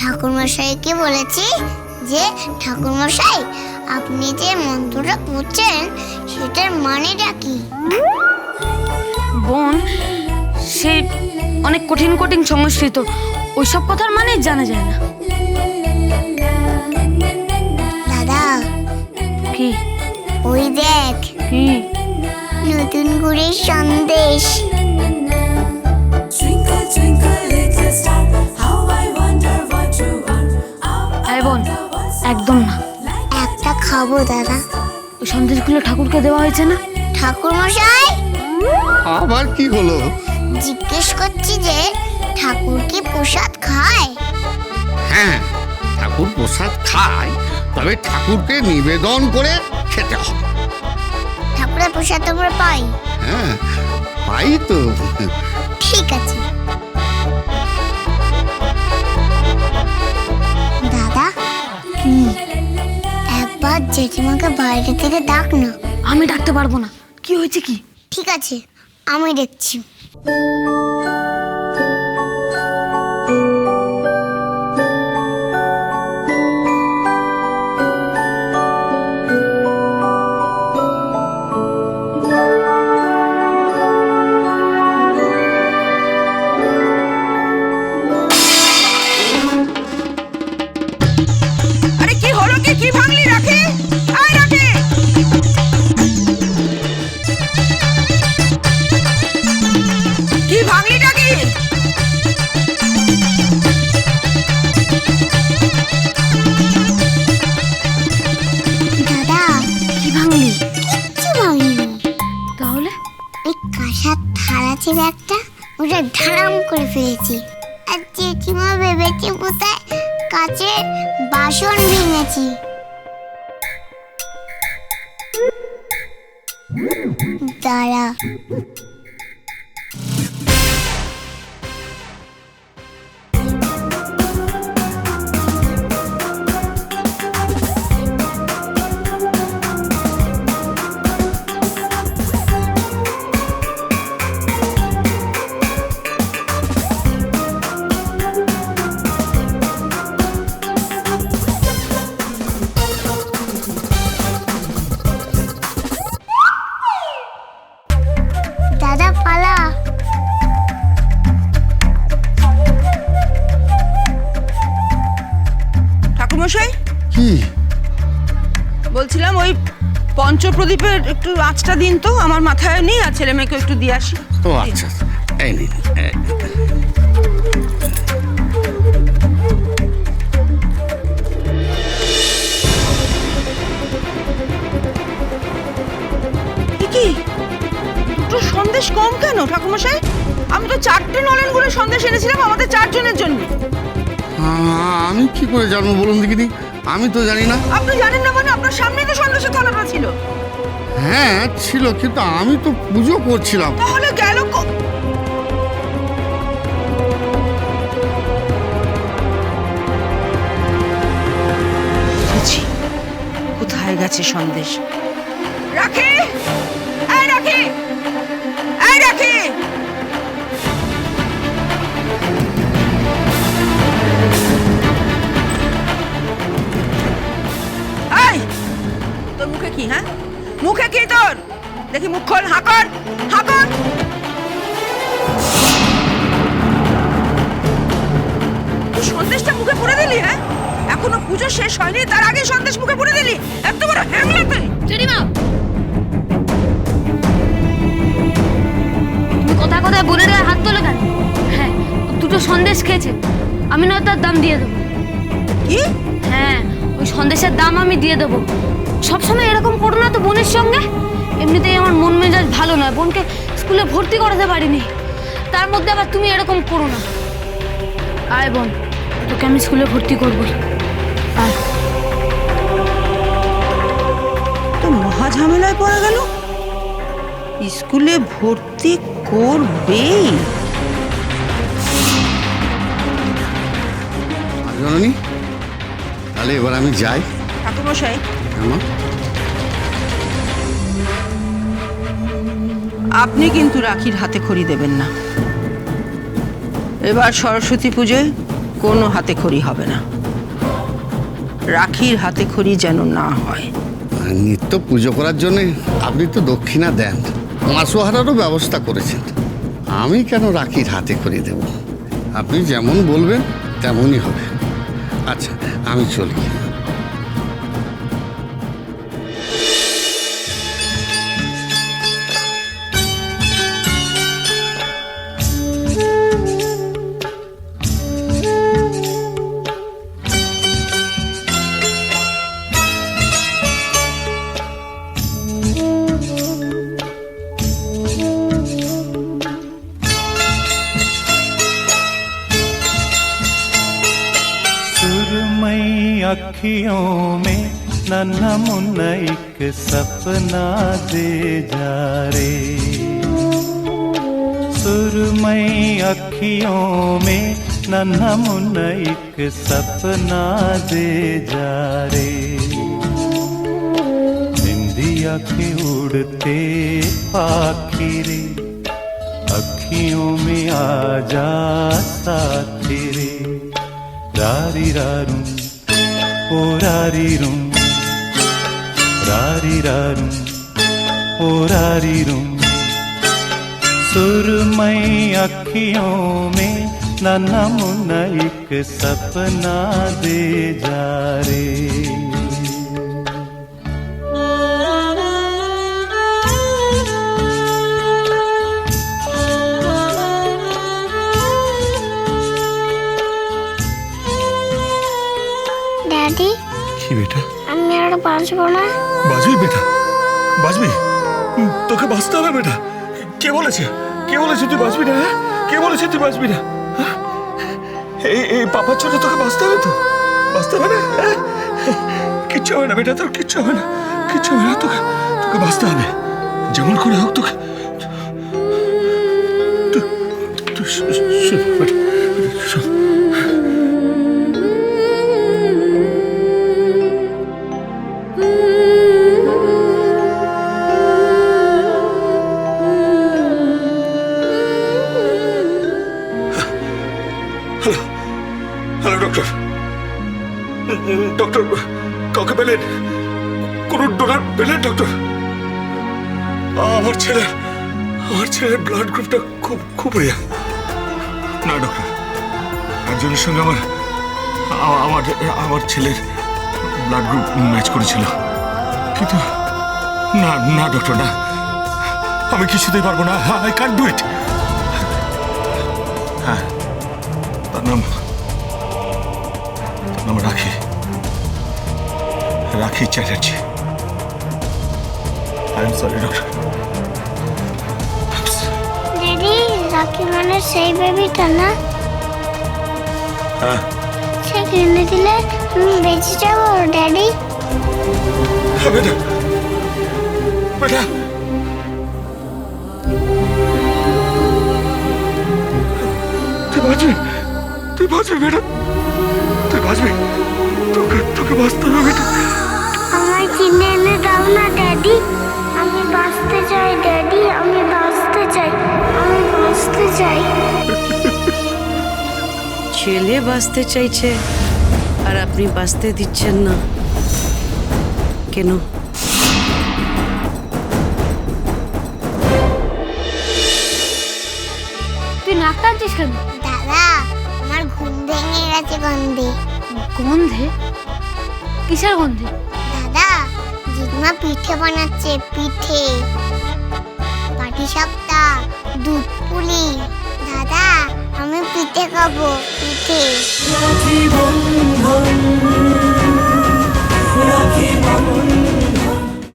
ঠাকুরমশাইকে বলেছি যে ঠাকুরমশাই আপনি যে মন্ত্রটা পড়ছেন সেটার মানেটা কি? বোন, সে অনেক কঠিন কঠিন সংস্কৃত, ওইসব কথার মানে জানা যায় না। দাদা, কি? ওই দেখ, কি? নতুন গুড়ের সন্দেশ। এই বোন, একদম না। একটা খাবো দাদা। ওই সন্দেশগুলো ঠাকুরকে দেওয়া হয়েছে না? ঠাকুরমশাই, আবার কি হলো? জিজ্ঞেস করছি যে ঠাকুর কি প্রসাদ খায়? হ্যাঁ, ঠাকুর প্রসাদ খায়, তবে ঠাকুরকে নিবেদন করে খেতে হয়। ঠাকুরের প্রসাদ আমরা পাই? হ্যাঁ, পাই তো। ঠিক আছে দাদা। একবার জেঠিমাকে বাইরে থেকে ডাক না। আমি ডাকতে পারবো না। কি হয়েছে কি? ঠিক আছে, আমি দেখছি। আরে কি হলো কি? কি ভাঙলি? রাখি, আয় রাখি। কি ভাঙলিটা কি? দাদা, কি ভাঙলি? কিচ্ছু ভাঙিনি। তাহলে? ওই কাঁসার থালা ছিল একটা, ওটা ধারাম করে ফেলেছি। আর জেঠিমা ভেবেছে কোথায় কাচের বাসন ভেঙেছি। দাঁড়া, দাদা পালা। ঠাকুরমশাই, কি? বলছিলাম ওই পঞ্চপ্রদীপের একটু আঁচটা দিন তো, আমার মাথায় নেই, আর ছেলে মেয়েকে একটু দিয়ে আসি। ও আচ্ছা, এই নিন। কি দুটো সন্দেশ কম কেন ঠাকুরমশাই? আমি তো 4টে নলেন গুড়ের সন্দেশ এনেছিলাম আমাদের 4 জনের জন্য। আমি কি করে জানবো বলুন দেখিনি? আমি তো জানি না। আপনি জানেন না মানে? আপনার সামনেই তো সন্দেশের থালাটা ছিল। হ্যাঁ ছিল, কিন্তু আমি তো পুজো করছিলাম। তাহলে গেল বুঝি কোথায় গেছে সন্দেশ? রাখি, এই রাখি, এই রাখি। এই, তোর মুখে কি? হ্যাঁ, মুখে কি তোর? দেখি মুখ খোল, হাঁকর হাঁকর। তুই সন্দেশটা মুখে পুরে দিলি? হ্যাঁ, এখনো পুজো শেষ হয়নি, তার আগে সন্দেশ মুখে পুরে দিলি? এত বড় হ্যাংলা তুই! জেঠিমা, তুমি কোথায় কোথায় বোনের গায়ে হাত তোলে কেন? হ্যাঁ, দুটো সন্দেশ খেয়েছে, আমি নয় তার দাম দিয়ে দেবো। কি? হ্যাঁ, ওই সন্দেশের দাম আমি দিয়ে দেবো। সবসময় এরকম করো না তো বোনের সঙ্গে। এমনিতেই আমার মন মেজাজ ভালো নয়, বোনকে স্কুলে ভর্তি করাতে পারিনি, তার মধ্যে আবার তুমি এরকম করো না। আয় বোন, তোকে আমি স্কুলে ভর্তি করবই। আয়। তো মহা ঝামেলায় পড়ে গেল। স্কুলে ভর্তি করবেই। জননী, তাহলে এবার আমি যাই। ঠাকুরমশাই, আমার আপনি কিন্তু রাখির হাতে খড়ি দেবেন না। এবার সরস্বতী পুজোয় কোনো হাতে খড়ি হবে না, রাখির হাতে খড়ি যেন না হয়। আর নিত্য পুজো করার জন্য আপনি তো দক্ষিণা দেন, মাসোহারারও ব্যবস্থা করেছেন। আমি কেন রাখির হাতে করে দেব? আপনি যেমন বলবেন তেমনই হবে। আচ্ছা, আমি চলি। सुरमई अखियों में नन्हा मुन्ना एक सपना दे जा रे। सुरमई अखियों में नन्हा मुन्ना एक सपना दे जा रे। निंदिया के उड़ते पाखी रे, अखियों में आ जा साथी रे। रारी रारूं ओ रारी रूं, रारी रारूं ओ रारी रूं। सुरमई अखियों में नन्हा मुन्ना एक सपना दे जा रे। ড্যাডি, কি বেটা? আমি আর বাঁচবো না। বাঁচবি বেটা, বাঁচবি? তোকে বাঁচতে হবে বেটা। কে বলেছে? কে বলেছে তুই বাঁচবি না? হ্যাঁ? কে বলেছে তুই বাঁচবি না? হ্যাঁ? এই পাপার জন্য তোকে বাঁচতে হবে তো? বাঁচতে হবে না? হ্যাঁ? কিচ্ছু হবে না বেটা, তোর কিচ্ছু হবে না, কিচ্ছু হবে না। তোকে তোকে বাঁচতে হবে, যেমন করে হোক তোকে। তুই শোন বেটা, শোন। হ্যালো ডক্টর, ডক্টর কাউকে পেলেন? কোন ডোনার পেলেন ডক্টর? আমার ছেলের ব্লাড গ্রুপটা খুব খুব রেয়ার। না ডক্টর, একজনের সঙ্গে আমার ছেলের ব্লাড গ্রুপ ম্যাচ করেছিল, কিন্তু না না ডক্টর, না, আমি কিছুতেই পারবো না। I can't do it. হ্যাঁ, তার নাম রাখি Chatterjee. I am sorry doctor. Daddy, রাখি মানে সেই বেবিটা না? হ্যাঁ, সে কিনে দিলে আমি বেঁচে যাবো ড্যাডি? বেটা বেটা, তুই বাঁচবি, তুই বাঁচবি বেটা, তুই বাঁচবি। তোকে বাঁচতে হবে বেটা। আমায় কিনে এনে দাও না ড্যাডি, আমি বাঁচতে চাই ড্যাডি, আমি বাঁচতে চাই, আমি বাঁচতে চাই। ছেলে বাঁচতে চাইছে আর আপনি বাঁচতে দিচ্ছেন না কেন? তুই নাক টানছিস কেন? দাদা, আমার ঘুম ভেঙে গেছে গন্ধে। গন্ধে? কিসের গন্ধে? দাদা, জিজমা পিঠে বানাচ্ছে, পিঠে, পাটিসাপটা, দুধ পুলি। দাদা, আমি পিঠে খাবো, পিঠে।